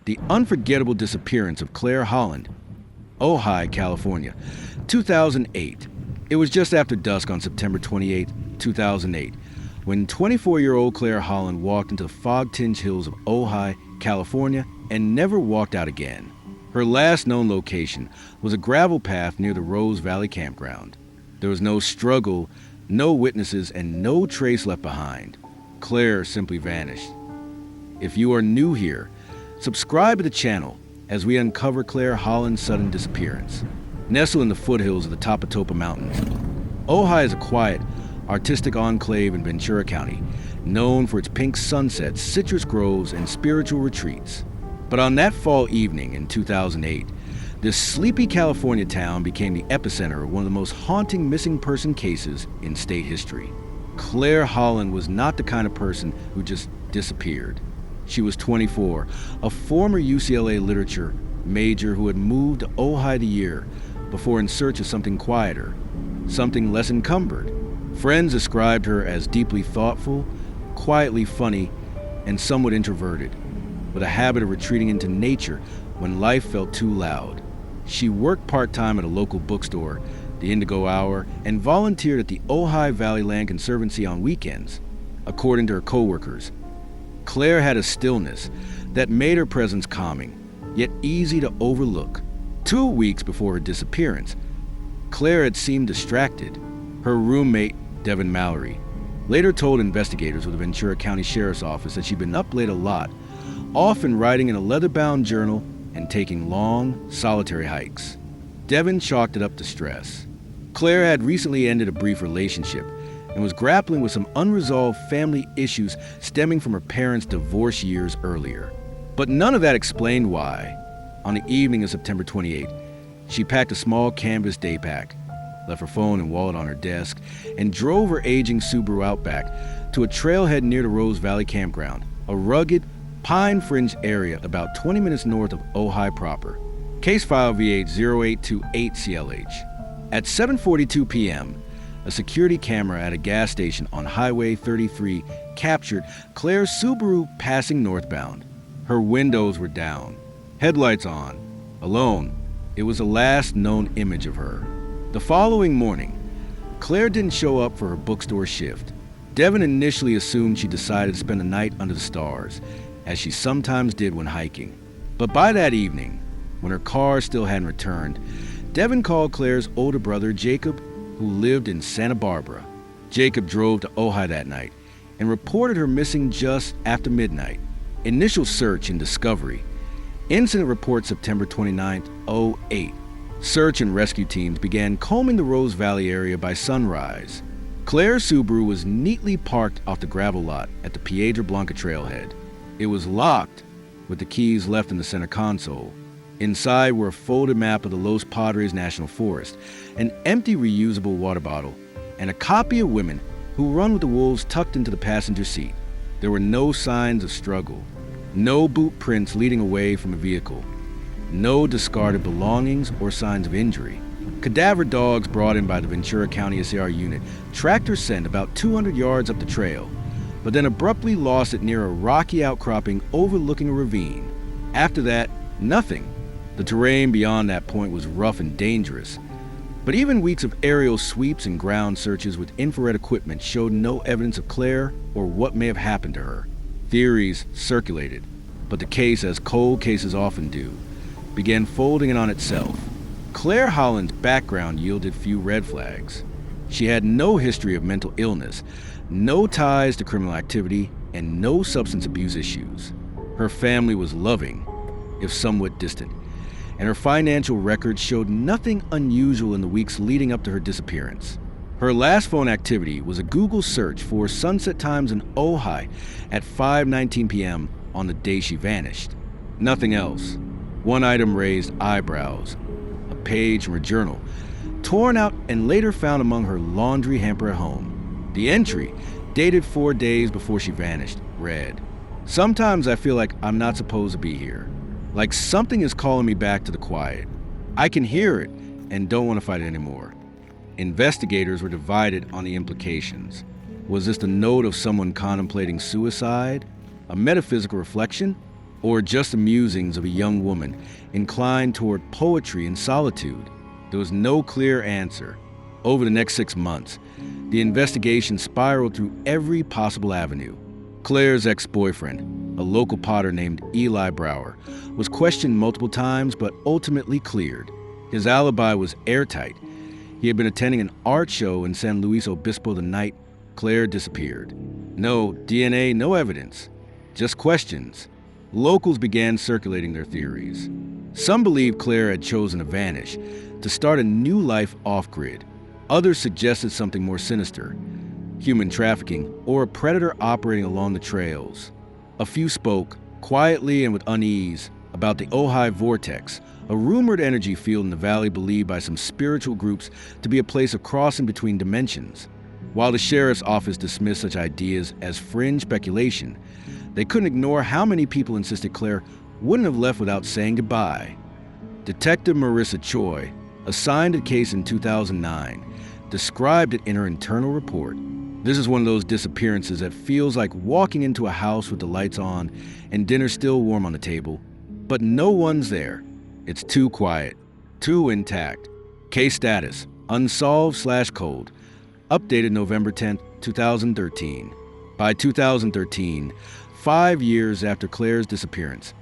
The unforgettable disappearance of Claire Holland, Ojai, California, 2008. It was just after dusk on September 28, 2008, when 24-year-old Claire Holland walked into the fog-tinged hills of Ojai, California, and never walked out again. Her last known location was a gravel path near the Rose Valley campground. There was no struggle, no witnesses, and no trace left behind. Claire simply vanished. If you are new here, subscribe to the channel as we uncover Claire Holland's sudden disappearance. Nestled in the foothills of the Topatopa Mountains, Ojai is a quiet, artistic enclave in Ventura County, known for its pink sunsets, citrus groves, and spiritual retreats. But on that fall evening in 2008, this sleepy California town became the epicenter of one of the most haunting missing person cases in state history. Claire Holland was not the kind of person who just disappeared. She was 24, a former UCLA literature major who had moved to Ojai the year before in search of something quieter, something less encumbered. Friends described her as deeply thoughtful, quietly funny, and somewhat introverted, with a habit of retreating into nature when life felt too loud. She worked part-time at a local bookstore, the Indigo Hour, and volunteered at the Ojai Valley Land Conservancy on weekends. According to her co-workers, Claire had a stillness that made her presence calming, yet easy to overlook. 2 weeks before her disappearance, Claire had seemed distracted. Her roommate, Devin Mallory, later told investigators with the Ventura County Sheriff's Office that she'd been up late a lot, often writing in a leather-bound journal and taking long, solitary hikes. Devin chalked it up to stress. Claire had recently ended a brief relationship and was grappling with some unresolved family issues stemming from her parents' divorce years earlier. But none of that explained why, on the evening of September 28, she packed a small canvas day pack, left her phone and wallet on her desk, and drove her aging Subaru Outback to a trailhead near the Rose Valley campground, a rugged, pine-fringed area about 20 minutes north of Ojai proper. Case file VH0828CLH. At 7:42 p.m., a security camera at a gas station on Highway 33 captured Claire's Subaru passing northbound. Her windows were down, headlights on, alone. It was the last known image of her. The following morning, Claire didn't show up for her bookstore shift. Devin initially assumed she decided to spend the night under the stars, as she sometimes did when hiking. But by that evening, when her car still hadn't returned, Devin called Claire's older brother, Jacob, who lived in Santa Barbara. Jacob drove to Ojai that night and reported her missing just after midnight. Initial search and discovery. Incident report September 29, 2008. Search and rescue teams began combing the Rose Valley area by sunrise. Claire's Subaru was neatly parked off the gravel lot at the Piedra Blanca Trailhead. It was locked, with the keys left in the center console. Inside were a folded map of the Los Padres National Forest, an empty reusable water bottle, and a copy of Women Who Run with the Wolves tucked into the passenger seat. There were no signs of struggle, no boot prints leading away from a vehicle, no discarded belongings or signs of injury. Cadaver dogs brought in by the Ventura County SAR unit tracked her scent about 200 yards up the trail, but then abruptly lost it near a rocky outcropping overlooking a ravine. After that, nothing. The terrain beyond that point was rough and dangerous, but even weeks of aerial sweeps and ground searches with infrared equipment showed no evidence of Claire or what may have happened to her. Theories circulated, but the case, as cold cases often do, began folding in on itself. Claire Holland's background yielded few red flags. She had no history of mental illness, no ties to criminal activity, and no substance abuse issues. Her family was loving, if somewhat distant, and her financial records showed nothing unusual in the weeks leading up to her disappearance. Her last phone activity was a Google search for sunset times in Ojai at 5:19 p.m. on the day she vanished. Nothing else. One item raised eyebrows, a page from her journal, torn out and later found among her laundry hamper at home. The entry, dated 4 days before she vanished, read, "Sometimes I feel like I'm not supposed to be here. Like something is calling me back to the quiet. I can hear it and don't want to fight it anymore." Investigators were divided on the implications. Was this the note of someone contemplating suicide? A metaphysical reflection? or just the musings of a young woman inclined toward poetry and solitude? There was no clear answer. Over the next 6 months, the investigation spiraled through every possible avenue. Claire's ex-boyfriend, a local potter named Eli Brower, was questioned multiple times but ultimately cleared. His alibi was airtight. He had been attending an art show in San Luis Obispo the night Claire disappeared. No DNA, no evidence, just questions. Locals began circulating their theories. Some believed Claire had chosen to vanish, to start a new life off-grid. Others suggested something more sinister, human trafficking or a predator operating along the trails. A few spoke, quietly and with unease, about the Ojai vortex, a rumored energy field in the valley believed by some spiritual groups to be a place of crossing between dimensions. While the sheriff's office dismissed such ideas as fringe speculation, they couldn't ignore how many people insisted Claire wouldn't have left without saying goodbye. Detective Marissa Choi, assigned the case in 2009, described it in her internal report. This is one of those disappearances that feels like walking into a house with the lights on and dinner still warm on the table, but no one's there. It's too quiet, too intact. Case status, unsolved/cold. Updated November 10, 2013. By 2013, 5 years after Claire's disappearance,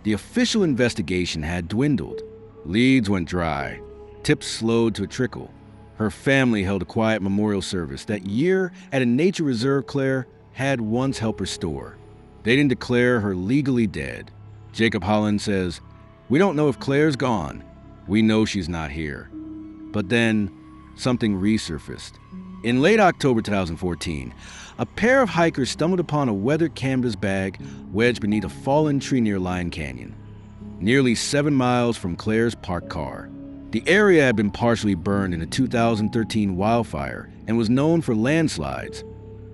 the official investigation had dwindled. Leads went dry. Tips slowed to a trickle. Her family held a quiet memorial service that year at a nature reserve Claire had once helped restore. They didn't declare her legally dead. Jacob Holland says, "We don't know if Claire's gone. We know she's not here." But then, something resurfaced. In late October 2014, a pair of hikers stumbled upon a weathered canvas bag wedged beneath a fallen tree near Lion Canyon, nearly 7 miles from Claire's parked car. The area had been partially burned in a 2013 wildfire and was known for landslides,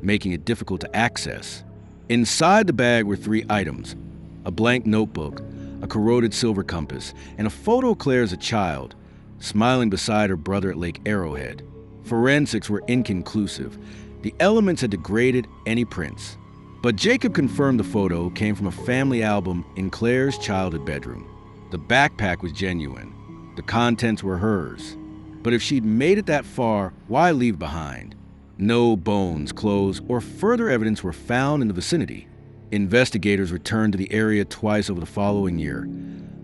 making it difficult to access. Inside the bag were 3 items: a blank notebook, a corroded silver compass, and a photo of Claire as a child, smiling beside her brother at Lake Arrowhead. Forensics were inconclusive. The elements had degraded any prints. But Jacob confirmed the photo came from a family album in Claire's childhood bedroom. The backpack was genuine. The contents were hers. But if she'd made it that far, why leave behind? No bones, clothes, or further evidence were found in the vicinity. Investigators returned to the area twice over the following year,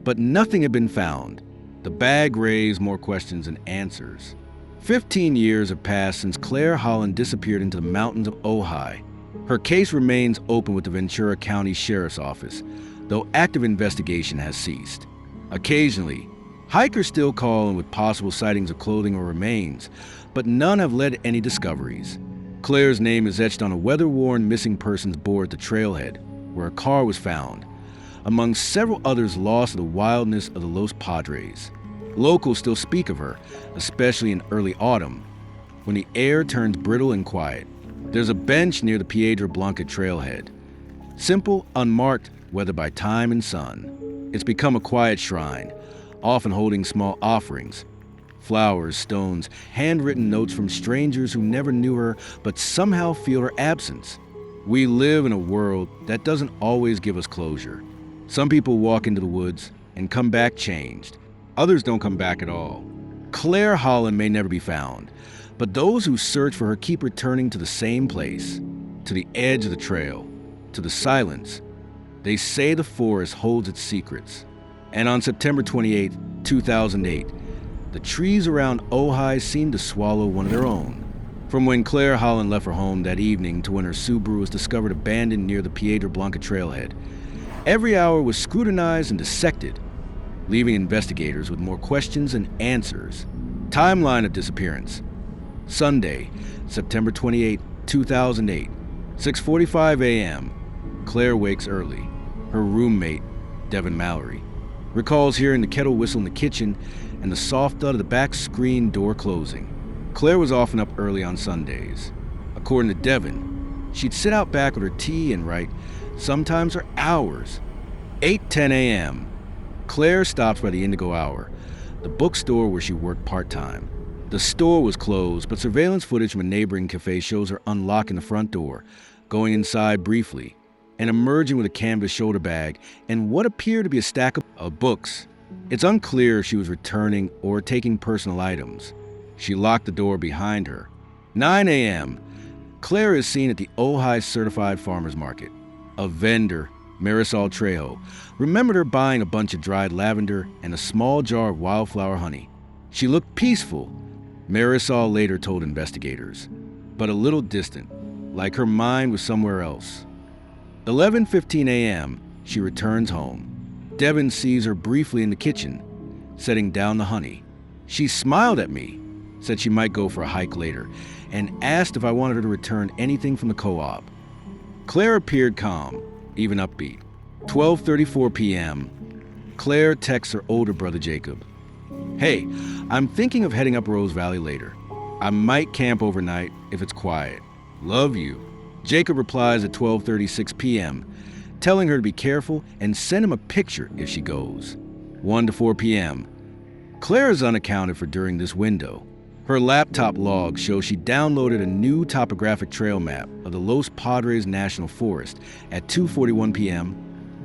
but nothing had been found. The bag raised more questions than answers. 15 years have passed since Claire Holland disappeared into the mountains of Ojai. Her case remains open with the Ventura County Sheriff's Office, though active investigation has ceased. Occasionally, hikers still call in with possible sightings of clothing or remains, but none have led to any discoveries. Claire's name is etched on a weather-worn missing persons board at the trailhead, where a car was found, among several others lost to the wildness of the Los Padres. Locals still speak of her, especially in early autumn, when the air turns brittle and quiet. There's a bench near the Piedra Blanca Trailhead. Simple, unmarked, weathered by time and sun. It's become a quiet shrine, often holding small offerings. Flowers, stones, handwritten notes from strangers who never knew her but somehow feel her absence. We live in a world that doesn't always give us closure. Some people walk into the woods and come back changed. Others don't come back at all. Claire Holland may never be found, but those who search for her keep returning to the same place, to the edge of the trail, to the silence. They say the forest holds its secrets. And on September 28, 2008, the trees around Ojai seemed to swallow one of their own. From when Claire Holland left her home that evening to when her Subaru was discovered abandoned near the Piedra Blanca Trailhead, every hour was scrutinized and dissected, leaving investigators with more questions than answers. Timeline of disappearance. Sunday, September 28, 2008, 6:45 a.m. Claire wakes early. Her roommate, Devin Mallory, recalls hearing the kettle whistle in the kitchen and the soft thud of the back screen door closing. Claire was often up early on Sundays. According to Devin, she'd sit out back with her tea and write, sometimes for hours. 8:10 a.m. Claire stops by the Indigo Hour, the bookstore where she worked part-time. The store was closed, but surveillance footage from a neighboring cafe shows her unlocking the front door, going inside briefly. and emerging with a canvas shoulder bag and what appeared to be a stack of books. It's unclear if she was returning or taking personal items. She locked the door behind her. 9 a.m. Claire is seen at the Ojai Certified Farmers Market. A vendor, Marisol Trejo, remembered her buying a bunch of dried lavender and a small jar of wildflower honey. She looked peaceful, Marisol later told investigators, but a little distant, like her mind was somewhere else. 11:15 a.m., she returns home. Devin sees her briefly in the kitchen, setting down the honey. She smiled at me, said she might go for a hike later, and asked if I wanted her to return anything from the co-op. Claire appeared calm, even upbeat. 12:34 p.m., Claire texts her older brother Jacob. "Hey, I'm thinking of heading up Rose Valley later. I might camp overnight if it's quiet. Love you." Jacob replies at 12:36 p.m., telling her to be careful and send him a picture if she goes. 1 to 4 p.m. Claire is unaccounted for during this window. Her laptop logs show she downloaded a new topographic trail map of the Los Padres National Forest at 2:41 p.m.,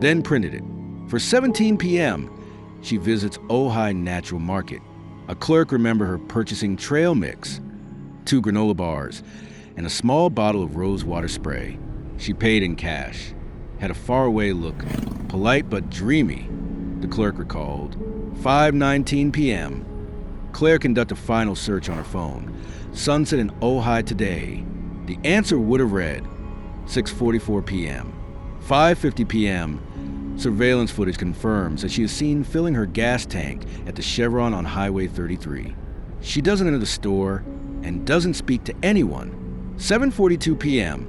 then printed it. For 17 p.m., she visits Ojai Natural Market. A clerk remembered her purchasing trail mix, 2 granola bars, and a small bottle of rose water spray. She paid in cash. Had a faraway look, polite but dreamy, the clerk recalled. 5:19 p.m. Claire conducted a final search on her phone. Sunset in Ojai today. The answer would have read 6:44 p.m. 5:50 p.m. Surveillance footage confirms that she is seen filling her gas tank at the Chevron on Highway 33. She doesn't enter the store and doesn't speak to anyone. 7:42 p.m.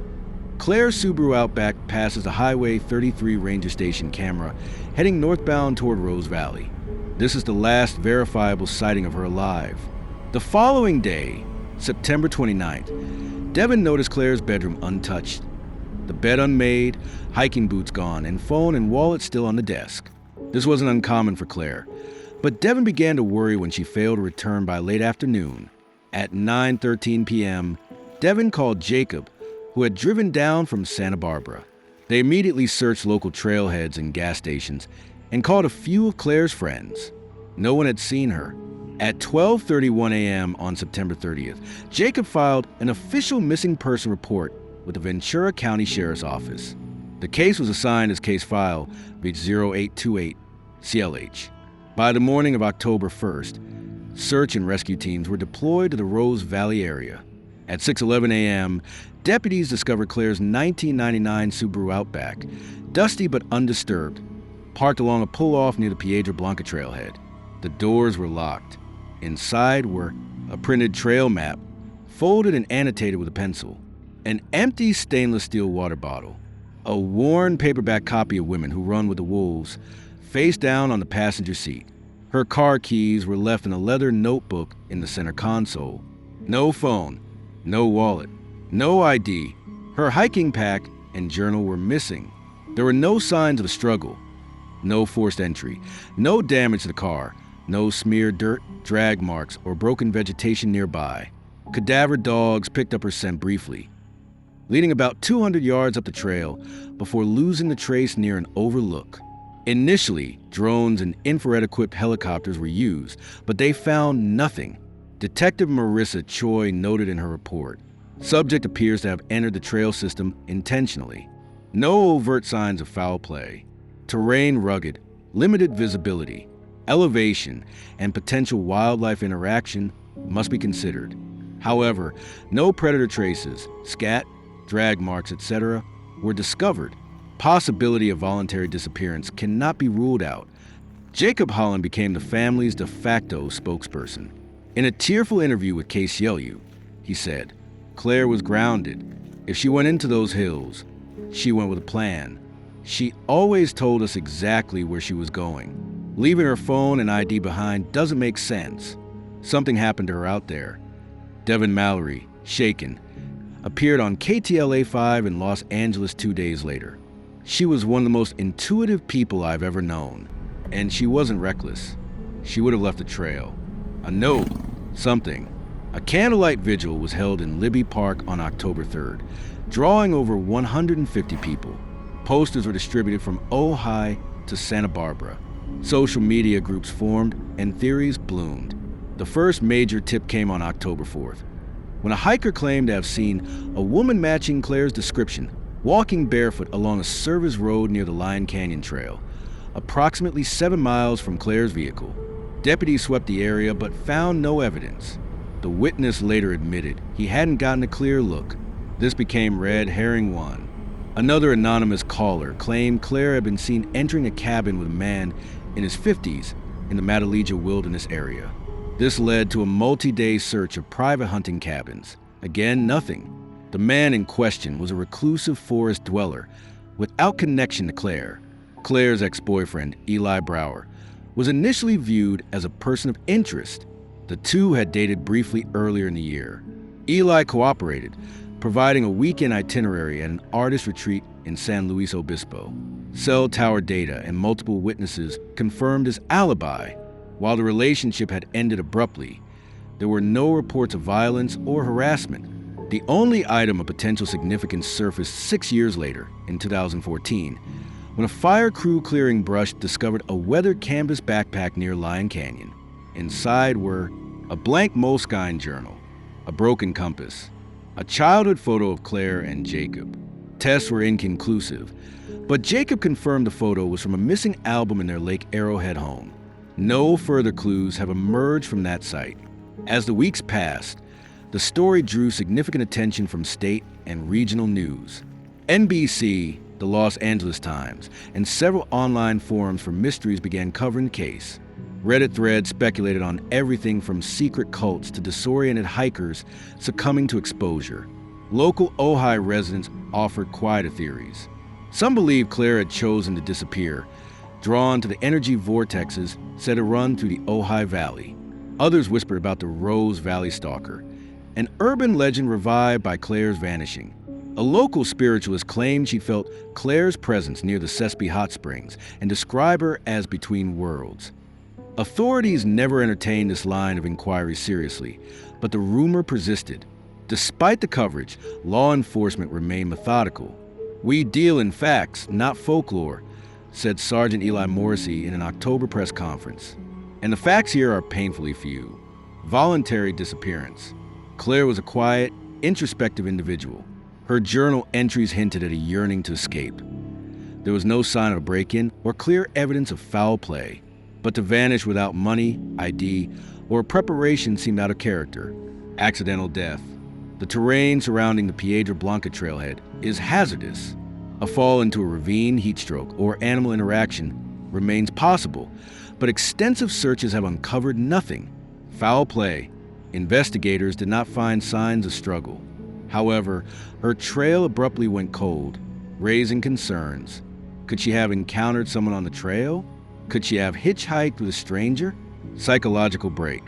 Claire's Subaru Outback passes the Highway 33 Ranger Station camera, heading northbound toward Rose Valley. This is the last verifiable sighting of her alive. The following day, September 29th, Devin noticed Claire's bedroom untouched. The bed unmade, hiking boots gone, and phone and wallet still on the desk. This wasn't uncommon for Claire, but Devin began to worry when she failed to return by late afternoon. At 9:13 p.m., Devin called Jacob, who had driven down from Santa Barbara. They immediately searched local trailheads and gas stations and called a few of Claire's friends. No one had seen her. At 12:31 a.m. on September 30th, Jacob filed an official missing person report with the Ventura County Sheriff's Office. The case was assigned as case file B0828 CLH. By the morning of October 1st, search and rescue teams were deployed to the Rose Valley area. At 6:11 a.m., deputies discovered Claire's 1999 Subaru Outback, dusty but undisturbed, parked along a pull-off near the Piedra Blanca Trailhead. The doors were locked. Inside were a printed trail map, folded and annotated with a pencil, an empty stainless steel water bottle, a worn paperback copy of Women Who Run with the Wolves, face down on the passenger seat. Her car keys were left in a leather notebook in the center console. No phone, no wallet, no ID. Her hiking pack and journal were missing. There were no signs of a struggle, no forced entry, no damage to the car, no smeared dirt, drag marks, or broken vegetation nearby. Cadaver dogs picked up her scent briefly, leading about 200 yards up the trail before losing the trace near an overlook. Initially, drones and infrared-equipped helicopters were used, but they found nothing. Detective Marissa Choi noted in her report, subject appears to have entered the trail system intentionally. No overt signs of foul play. Terrain rugged, limited visibility, elevation, and potential wildlife interaction must be considered. However, no predator traces, scat, drag marks, etc., were discovered. Possibility of voluntary disappearance cannot be ruled out. Jacob Holland became the family's de facto spokesperson. In a tearful interview with KCLU, he said, Claire was grounded. If she went into those hills, she went with a plan. She always told us exactly where she was going. Leaving her phone and ID behind doesn't make sense. Something happened to her out there. Devin Mallory, shaken, appeared on KTLA-5 in Los Angeles 2 days later. She was one of the most intuitive people I've ever known, and she wasn't reckless. She would have left a trail. A note, something. A candlelight vigil was held in Libby Park on October 3rd, drawing over 150 people. Posters were distributed from Ojai to Santa Barbara. Social media groups formed and theories bloomed. The first major tip came on October 4th, when a hiker claimed to have seen a woman matching Claire's description, walking barefoot along a service road near the Lion Canyon Trail, approximately 7 miles from Claire's vehicle. Deputies swept the area but found no evidence. The witness later admitted he hadn't gotten a clear look. This became Red Herring 1. Another anonymous caller claimed Claire had been seen entering a cabin with a man in his 50s in the Matalija Wilderness area. This led to a multi-day search of private hunting cabins. Again, nothing. The man in question was a reclusive forest dweller without connection to Claire. Claire's ex-boyfriend, Eli Brower, was initially viewed as a person of interest. The two had dated briefly earlier in the year. Eli cooperated, providing a weekend itinerary at an artist retreat in San Luis Obispo. Cell tower data and multiple witnesses confirmed his alibi. While the relationship had ended abruptly, there were no reports of violence or harassment. The only item of potential significance surfaced 6 years later, in 2014, when a fire crew clearing brush discovered a weathered canvas backpack near Lion Canyon. Inside were a blank Moleskine journal, a broken compass, a childhood photo of Claire and Jacob. Tests were inconclusive, but Jacob confirmed the photo was from a missing album in their Lake Arrowhead home. No further clues have emerged from that site. As the weeks passed, the story drew significant attention from state and regional news. NBC, the Los Angeles Times, and several online forums for mysteries began covering the case. Reddit threads speculated on everything from secret cults to disoriented hikers succumbing to exposure. Local Ojai residents offered quieter theories. Some believed Claire had chosen to disappear, drawn to the energy vortexes said to run through the Ojai Valley. Others whispered about the Rose Valley Stalker, an urban legend revived by Claire's vanishing. A local spiritualist claimed she felt Claire's presence near the Sespe Hot Springs and described her as between worlds. Authorities never entertained this line of inquiry seriously, but the rumor persisted. Despite the coverage, law enforcement remained methodical. "We deal in facts, not folklore," said Sergeant Eli Morrissey in an October press conference. And the facts here are painfully few. Voluntary disappearance. Claire was a quiet, introspective individual. Her journal entries hinted at a yearning to escape. There was no sign of a break-in or clear evidence of foul play, but to vanish without money, ID, or preparation seemed out of character. Accidental death. The terrain surrounding the Piedra Blanca Trailhead is hazardous. A fall into a ravine, heat stroke, or animal interaction remains possible, but extensive searches have uncovered nothing. Foul play. Investigators did not find signs of struggle. However, her trail abruptly went cold, raising concerns. Could she have encountered someone on the trail? Could she have hitchhiked with a stranger? Psychological break.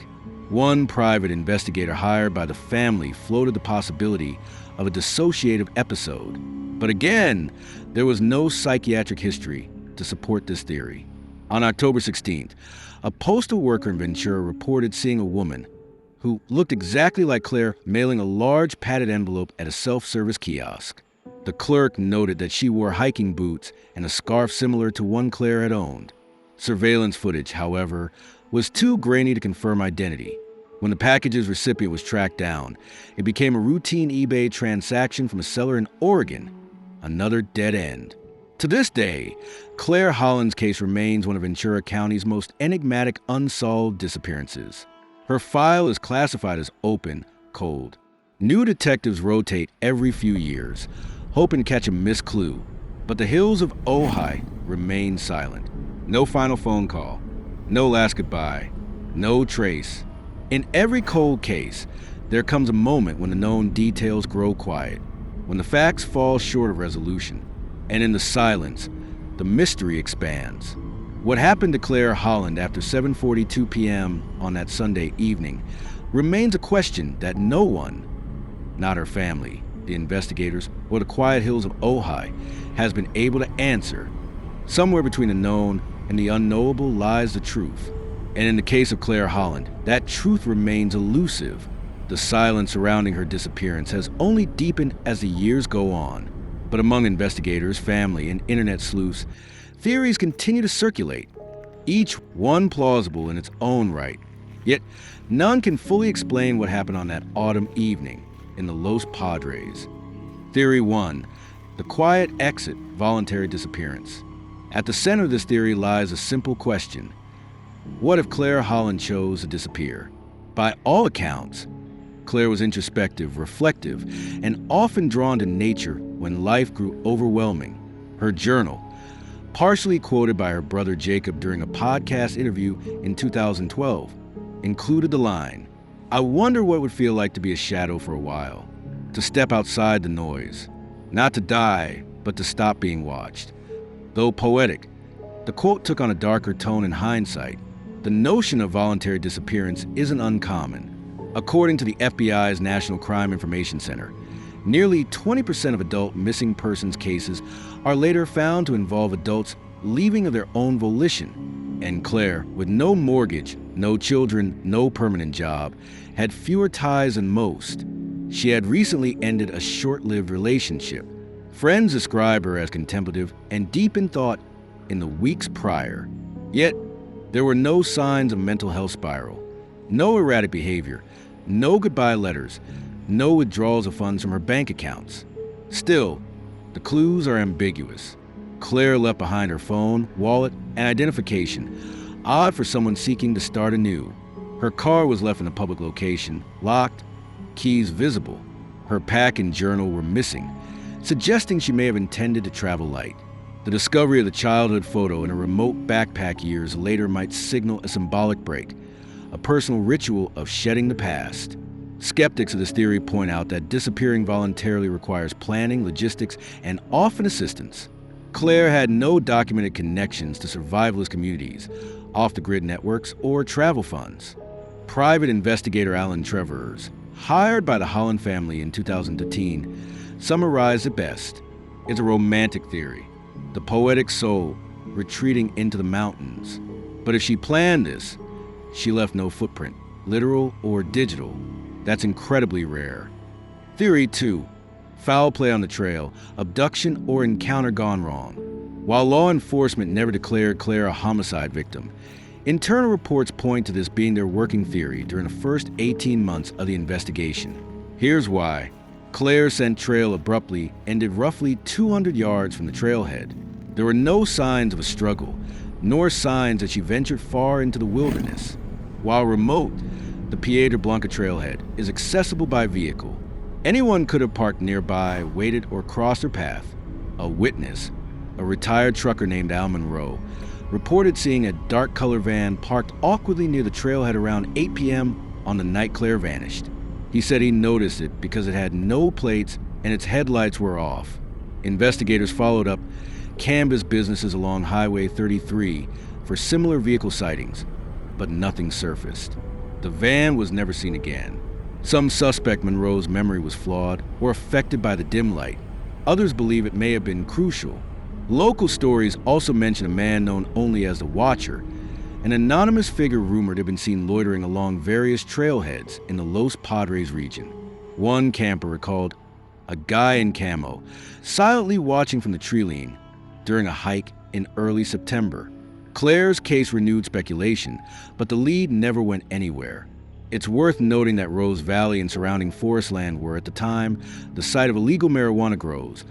One private investigator hired by the family floated the possibility of a dissociative episode. But again, there was no psychiatric history to support this theory. On October 16th, a postal worker in Ventura reported seeing a woman who looked exactly like Claire mailing a large padded envelope at a self-service kiosk. The clerk noted that she wore hiking boots and a scarf similar to one Claire had owned. Surveillance footage, however, was too grainy to confirm identity. When the package's recipient was tracked down, it became a routine eBay transaction from a seller in Oregon. Another dead end. To this day, Claire Holland's case remains one of Ventura County's most enigmatic unsolved disappearances. Her file is classified as open, cold. New detectives rotate every few years, hoping to catch a missed clue, but the hills of Ojai remain silent. No final phone call, no last goodbye, no trace. In every cold case, there comes a moment when the known details grow quiet, when the facts fall short of resolution, and in the silence, the mystery expands. What happened to Claire Holland after 7:42 p.m. on that Sunday evening remains a question that no one, not her family, the investigators, or the quiet hills of Ojai, has been able to answer. Somewhere between the known and the unknowable lies the truth. And in the case of Claire Holland, that truth remains elusive. The silence surrounding her disappearance has only deepened as the years go on. But among investigators, family, and internet sleuths, theories continue to circulate, each one plausible in its own right. Yet, none can fully explain what happened on that autumn evening in the Los Padres. Theory 1. The quiet exit, voluntary disappearance. At the center of this theory lies a simple question. What if Claire Holland chose to disappear? By all accounts, Claire was introspective, reflective, and often drawn to nature when life grew overwhelming. Her journal, partially quoted by her brother Jacob during a podcast interview in 2012, included the line, "I wonder what it would feel like to be a shadow for a while, to step outside the noise, not to die, but to stop being watched." Though poetic, the quote took on a darker tone in hindsight. The notion of voluntary disappearance isn't uncommon. According to the FBI's National Crime Information Center, nearly 20% of adult missing persons cases are later found to involve adults leaving of their own volition. And Claire, with no mortgage, no children, no permanent job, had fewer ties than most. She had recently ended a short-lived relationship. Friends describe her as contemplative and deep in thought in the weeks prior. Yet, there were no signs of mental health spiral, no erratic behavior, no goodbye letters, no withdrawals of funds from her bank accounts. Still, the clues are ambiguous. Claire left behind her phone, wallet, and identification, odd for someone seeking to start anew. Her car was left in a public location, locked, keys visible. Her pack and journal were missing, suggesting she may have intended to travel light. The discovery of the childhood photo in a remote backpack years later might signal a symbolic break, a personal ritual of shedding the past. Skeptics of this theory point out that disappearing voluntarily requires planning, logistics, and often assistance. Claire had no documented connections to survivalist communities, off-the-grid networks, or travel funds. Private investigator Alan Trevors, hired by the Holland family in 2015, summarized it best. It's a romantic theory, the poetic soul retreating into the mountains. But if she planned this, she left no footprint, literal or digital. That's incredibly rare. Theory 2. Foul play on the trail, abduction or encounter gone wrong. While law enforcement never declared Claire a homicide victim, internal reports point to this being their working theory during the first 18 months of the investigation. Here's why. Claire's scent trail abruptly ended roughly 200 yards from the trailhead. There were no signs of a struggle, nor signs that she ventured far into the wilderness. While remote, the Piedra Blanca Trailhead is accessible by vehicle. Anyone could have parked nearby, waited, or crossed her path. A witness, a retired trucker named Al Monroe, reported seeing a dark-colored van parked awkwardly near the trailhead around 8 p.m. on the night Claire vanished. He said he noticed it because it had no plates and its headlights were off. Investigators followed up, canvassed businesses along Highway 33 for similar vehicle sightings, but nothing surfaced. The van was never seen again. Some suspect Monroe's memory was flawed or affected by the dim light. Others believe it may have been crucial. Local stories also mention a man known only as the Watcher, an anonymous figure rumored to have been seen loitering along various trailheads in the Los Padres region. One camper recalled a guy in camo silently watching from the tree line during a hike in early September. Claire's case renewed speculation, but the lead never went anywhere. It's worth noting that Rose Valley and surrounding forest land were, at the time, the site of illegal marijuana grows,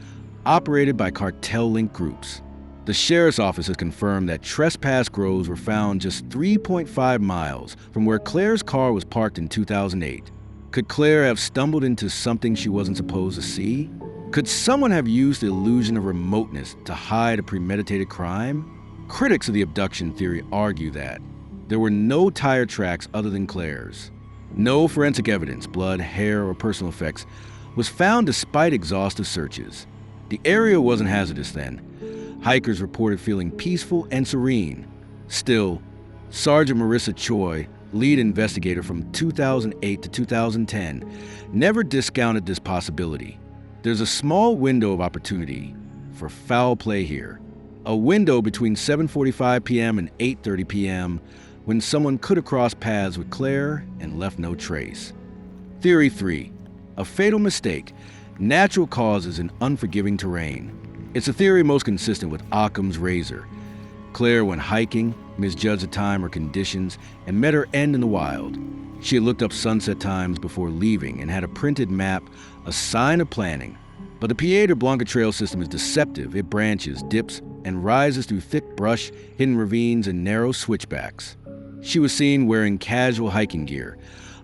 operated by cartel-linked groups. The sheriff's office has confirmed that trespass grows were found just 3.5 miles from where Claire's car was parked in 2008. Could Claire have stumbled into something she wasn't supposed to see? Could someone have used the illusion of remoteness to hide a premeditated crime? Critics of the abduction theory argue that there were no tire tracks other than Claire's. No forensic evidence, blood, hair, or personal effects, was found despite exhaustive searches. The area wasn't hazardous then. Hikers reported feeling peaceful and serene. Still, Sergeant Marissa Choi, lead investigator from 2008 to 2010, never discounted this possibility. There's a small window of opportunity for foul play here. A window between 7:45 p.m. and 8:30 p.m. when someone could have crossed paths with Claire and left no trace. Theory 3. A fatal mistake, natural causes in unforgiving terrain. It's a theory most consistent with Occam's razor. Claire went hiking, misjudged the time or conditions, and met her end in the wild. She had looked up sunset times before leaving and had a printed map, a sign of planning. But the Piedra Blanca Trail system is deceptive. It branches, dips, and rises through thick brush, hidden ravines, and narrow switchbacks. She was seen wearing casual hiking gear,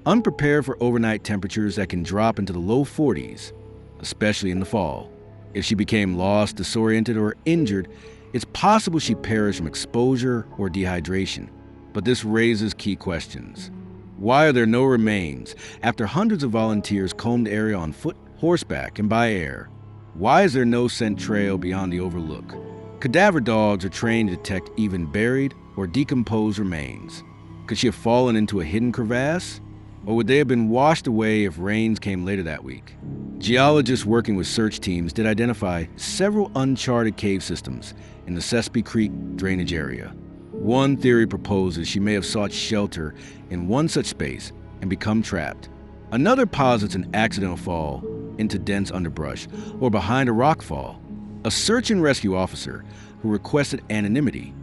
unprepared for overnight temperatures that can drop into the low 40s, especially in the fall. If she became lost, disoriented, or injured, it's possible she perished from exposure or dehydration. But this raises key questions. Why are there no remains after hundreds of volunteers combed the area on foot, horseback, and by air? Why is there no scent trail beyond the overlook? Cadaver dogs are trained to detect even buried or decomposed remains. Could she have fallen into a hidden crevasse? Or would they have been washed away if rains came later that week? Geologists working with search teams did identify several uncharted cave systems in the Sespe Creek drainage area. One theory proposes she may have sought shelter in one such space and become trapped. Another posits an accidental fall into dense underbrush or behind a rock fall. A search and rescue officer who requested anonymity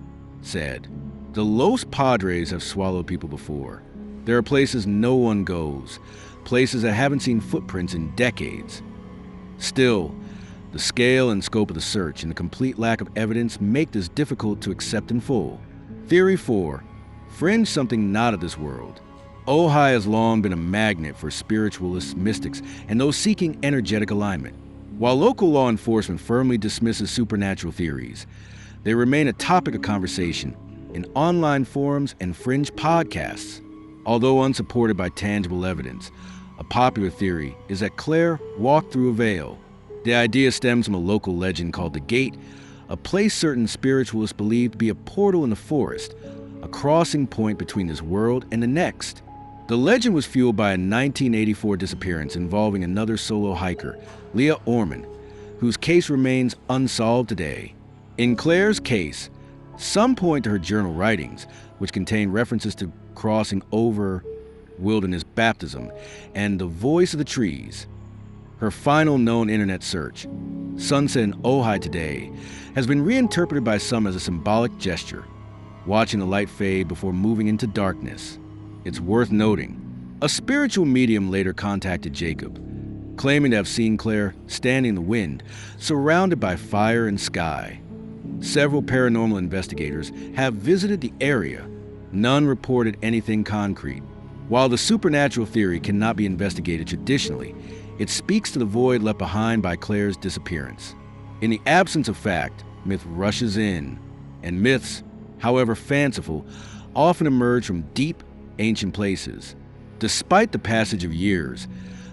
said, "The Los Padres have swallowed people before. There are places no one goes, places that haven't seen footprints in decades." Still, the scale and scope of the search and the complete lack of evidence make this difficult to accept in full. Theory 4. Fringe something not of this world. Ojai has long been a magnet for spiritualists, mystics, and those seeking energetic alignment. While local law enforcement firmly dismisses supernatural theories, they remain a topic of conversation in online forums and fringe podcasts. Although unsupported by tangible evidence, a popular theory is that Claire walked through a veil. The idea stems from a local legend called the Gate, a place certain spiritualists believe to be a portal in the forest, a crossing point between this world and the next. The legend was fueled by a 1984 disappearance involving another solo hiker, Leah Orman, whose case remains unsolved today. In Claire's case, some point to her journal writings, which contain references to crossing over wilderness baptism and the voice of the trees. Her final known internet search, Sunset in Ojai Today, has been reinterpreted by some as a symbolic gesture, watching the light fade before moving into darkness. It's worth noting, a spiritual medium later contacted Jacob, claiming to have seen Claire standing in the wind, surrounded by fire and sky. Several paranormal investigators have visited the area. None reported anything concrete. While the supernatural theory cannot be investigated traditionally, it speaks to the void left behind by Claire's disappearance. In the absence of fact, myth rushes in, and myths, however fanciful, often emerge from deep, ancient places. Despite the passage of years,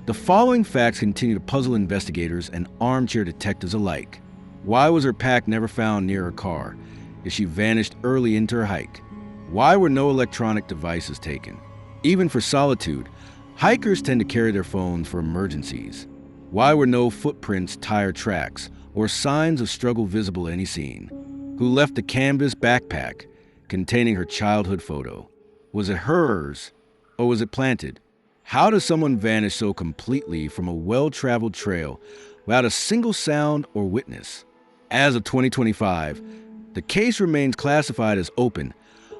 the following facts continue to puzzle investigators and armchair detectives alike. Why was her pack never found near her car? If she vanished early into her hike? Why were no electronic devices taken? Even for solitude, hikers tend to carry their phones for emergencies. Why were no footprints, tire tracks, or signs of struggle visible at any scene? Who left the canvas backpack containing her childhood photo? Was it hers, or was it planted? How does someone vanish so completely from a well-traveled trail without a single sound or witness? As of 2025, the case remains classified as open,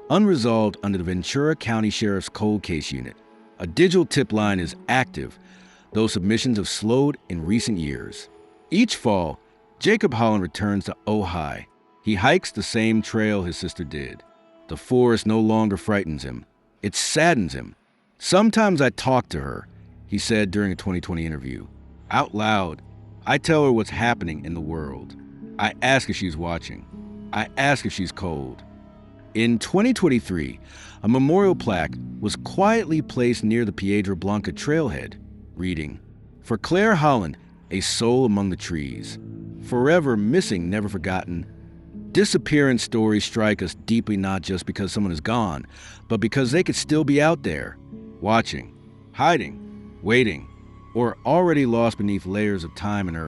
unresolved under the Ventura County Sheriff's Cold Case Unit. A digital tip line is active, though submissions have slowed in recent years. Each fall, Jacob Holland returns to Ojai. He hikes the same trail his sister did. The forest no longer frightens him. It saddens him. "Sometimes I talk to her," he said during a 2020 interview. "Out loud, I tell her what's happening in the world. I ask if she's watching. I ask if she's cold." In 2023, a memorial plaque was quietly placed near the Piedra Blanca Trailhead, reading, "For Claire Holland, a soul among the trees. Forever missing, never forgotten." Disappearance stories strike us deeply not just because someone is gone, but because they could still be out there, watching, hiding, waiting, or already lost beneath layers of time and earth.